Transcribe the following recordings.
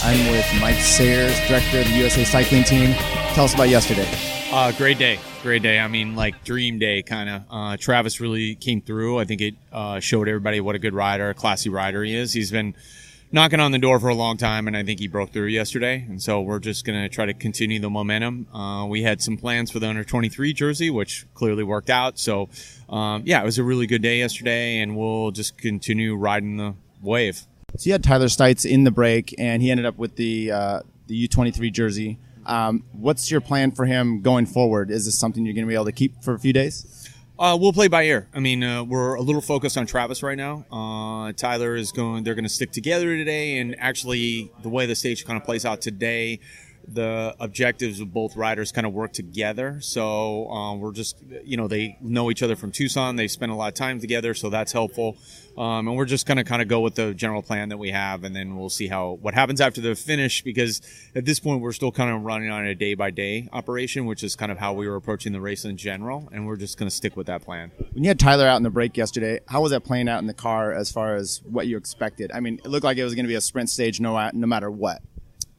I'm with Mike Sayers, director of the USA Cycling team. Tell us about yesterday. Great day. I mean, like dream day, kind of. Travis really came through. I think it showed everybody what a good rider, a classy rider he is. He's been knocking on the door for a long time, and I think he broke through yesterday. And so we're just going to try to continue the momentum. We had some plans for the under-23 jersey, which clearly worked out. So, it was a really good day yesterday, and we'll just continue riding the wave. So you had Tyler Stites in the break, and he ended up with the U23 jersey. What's your plan for him going forward? Is this something you're going to be able to keep for a few days? We'll play by ear. I mean, we're a little focused on Travis right now. Tyler is they're going to stick together today, and actually the way the stage kind of plays out today, the objectives of both riders kind of work together. So we're just, they know each other from Tucson. They spend a lot of time together, so that's helpful. And we're just going to kind of go with the general plan that we have, and then we'll see what happens after the finish, because at this point we're still kind of running on a day-by-day operation, which is kind of how we were approaching the race in general, and we're just going to stick with that plan. When you had Tyler out in the break yesterday, how was that playing out in the car as far as what you expected? I mean, it looked like it was going to be a sprint stage no matter what.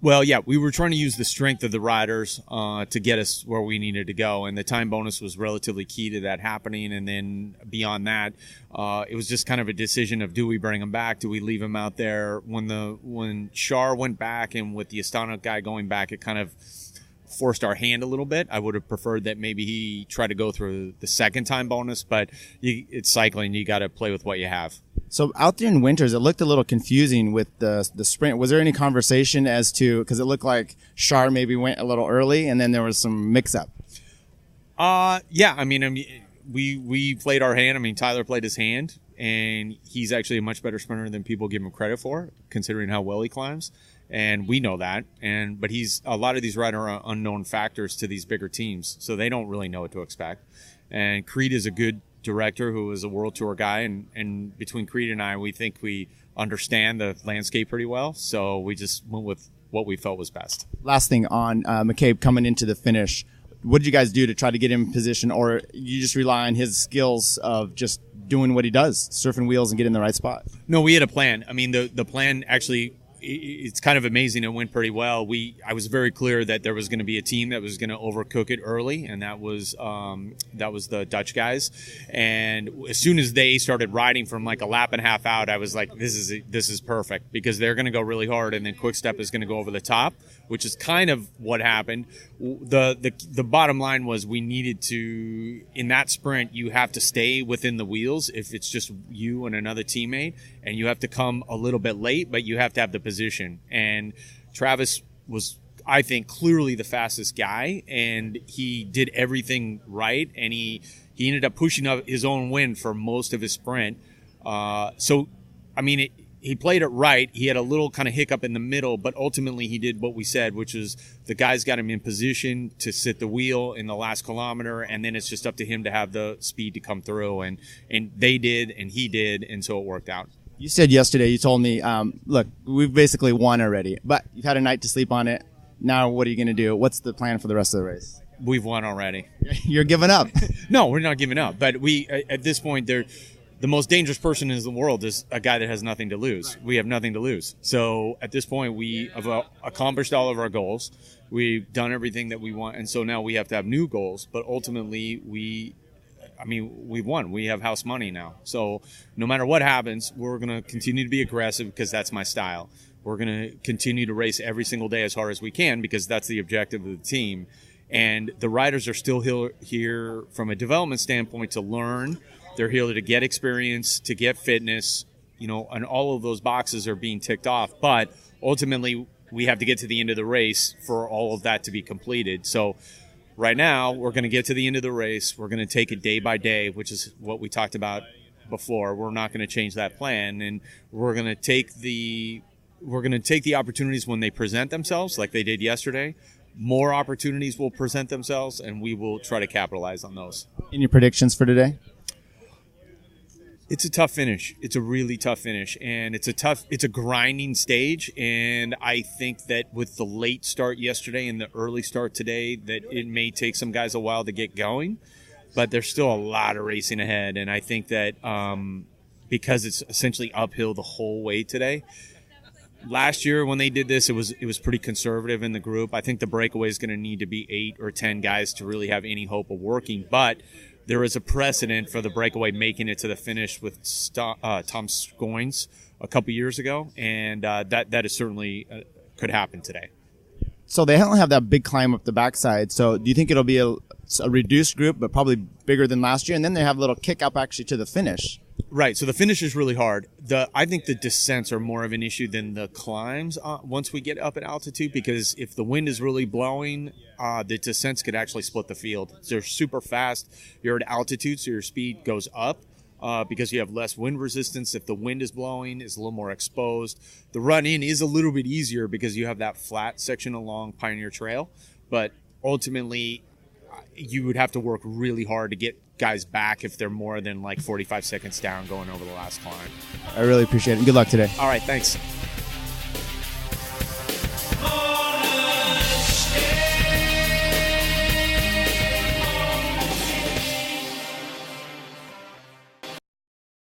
Well, yeah, we were trying to use the strength of the riders to get us where we needed to go, and the time bonus was relatively key to that happening. And then beyond that, it was just kind of a decision of, do we bring him back? Do we leave him out there? When Shar went back, and with the Astana guy going back, it kind of forced our hand a little bit. I would have preferred that maybe he tried to go through the second time bonus, but it's cycling. You got to play with what you have. So out there in Winters, it looked a little confusing with the sprint. Was there any conversation as to, because it looked like Shar maybe went a little early and then there was some mix-up? Yeah, I mean, we played our hand. I mean, Tyler played his hand, and he's actually a much better sprinter than people give him credit for, considering how well he climbs. And we know that. But a lot of these riders are unknown factors to these bigger teams, so they don't really know what to expect. And Creed is a good director who is a world tour guy, and between Creed and I, we think we understand the landscape pretty well, so we just went with what we felt was best. Last thing on McCabe coming into the finish, what did you guys do to try to get him in position, or you just rely on his skills of just doing what he does, surfing wheels and getting in the right spot? No, we had a plan. I mean, the plan actually, it's kind of amazing. It went pretty well. I was very clear that there was going to be a team that was going to overcook it early, and that was the Dutch guys. And as soon as they started riding from like a lap and a half out, I was like, this is perfect, because they're going to go really hard, and then Quick-Step is going to go over the top, which is kind of what happened. The bottom line was, we needed to, in that sprint, you have to stay within the wheels if it's just you and another teammate, and you have to come a little bit late, but you have to have the position. And Travis was, I think, clearly the fastest guy, and he did everything right, and he ended up pushing up his own wind for most of his sprint. So, I mean, he played it right. He had a little kind of hiccup in the middle, but ultimately he did what we said, which is the guys got him in position to sit the wheel in the last kilometer, and then it's just up to him to have the speed to come through. And they did, and he did, and so it worked out. You said yesterday, you told me, look, we've basically won already, but you've had a night to sleep on it. Now what are you going to do? What's the plan for the rest of the race? We've won already. You're giving up. No, we're not giving up. But at this point, the most dangerous person in the world is a guy that has nothing to lose. We have nothing to lose. So at this point, we have accomplished all of our goals. We've done everything that we want, and so now we have to have new goals. But ultimately, we've won. We have house money now. So no matter what happens, we're going to continue to be aggressive, because that's my style. We're going to continue to race every single day as hard as we can, because that's the objective of the team. And the riders are still here from a development standpoint to learn. They're here to get experience, to get fitness, and all of those boxes are being ticked off. But ultimately, we have to get to the end of the race for all of that to be completed. So right now, we're going to get to the end of the race. We're going to take it day by day, which is what we talked about before. We're not going to change that plan, and we're going to take the opportunities when they present themselves, like they did yesterday. More opportunities will present themselves, and we will try to capitalize on those. Any predictions for today? It's a tough finish. It's a really tough finish, and it's a grinding stage. And I think that with the late start yesterday and the early start today, that it may take some guys a while to get going, but there's still a lot of racing ahead. And I think that because it's essentially uphill the whole way today, Last year when they did this, it was pretty conservative in the group. I think the breakaway is going to need to be 8 or 10 guys to really have any hope of working. But there is a precedent for the breakaway making it to the finish with Tom Scoins a couple years ago, and that is certainly could happen today. So they don't have that big climb up the backside. So do you think it'll be a reduced group, but probably bigger than last year? And then they have a little kick up actually to the finish. Right. So the finish is really hard. I think the descents are more of an issue than the climbs once we get up at altitude, because if the wind is really blowing, the descents could actually split the field. They're super fast. You're at altitude, so your speed goes up because you have less wind resistance. If the wind is blowing, it's a little more exposed. The run in is a little bit easier because you have that flat section along Pioneer Trail. But ultimately, you would have to work really hard to get guys back if they're more than like 45 seconds down going over the last climb. I really appreciate it. Good luck today. All right, thanks.